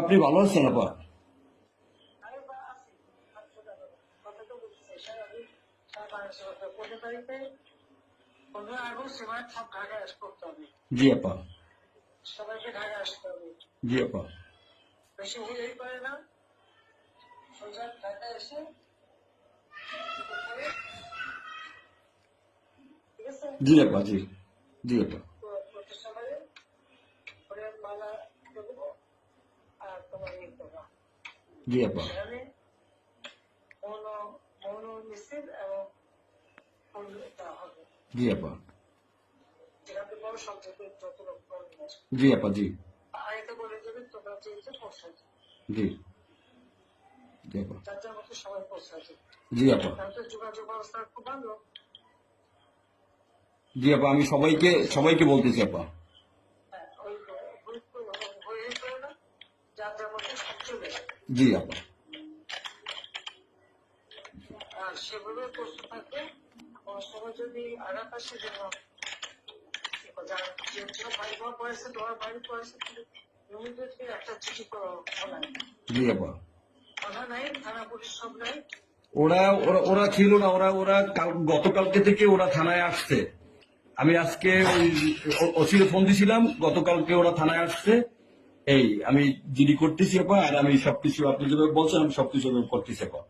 আপনি ভালো আছেন আপা? আমি আছি। কথা তো বলতেছি আমি 15 তারিখে 15 আগস্ট সব ঢাকায় করতে হবে। জি আপা। সবাইকে ঢাকায় আসতে হবে। জি আপা। বেশি হইলেই পারে না, সোজা ঢাকায় এসে ঠিক আছে। জি আপা। জি জি আপা। প্রতিষ্ঠাবারে ওদের মালা দেবো আর তোমার ইয়ে করবা। জি আপা। সেখানে মৌন মিছিল এবং ফুল দেওয়া হবে। জি আপা। যেখানে বড় সবচেয়ে যত লোক করবে। জি আপা। জি আগে বলে দেবে তোমরা চেয়েছে পৌঁছায় জি জি আপা। যার যার মতো সবাই পৌঁছাচ্ছে। জি আপা। তাহলে যোগাযোগ ব্যবস্থা খুব ভালো। জি আপা, আমি সবাইকে বলতেছি আপা। হ্যাঁ, ওই হয়ে করে না, যার যার মতো সব চলে যায়। জি আপা। আর সেভাবে প্রস্তুত থাকবে। আমার সময় যদি আঘাত আসে যেন যে বাড়ি ঘর পড়েছে তোমার বাড়ি পড়েছে ইমিডিয়েটলি একটা চিঠি করা নাই। জি আপা। কথা নাই, থানা পুলিশ সব নাই। ওরা ওরা ওরা ছিল না, ওরা ওরা গতকালকে থেকে ওরা থানায় আসছে। আমি আজকে ওই ওসিরে ফোন দিছিলাম, গতকালকে ওরা থানায় আসছে। এই আমি জিডি করতেছি আপা, আর আমি সবকিছু আপনি যেভাবে বলছেন আমি সবকিছু করতেছি আপা।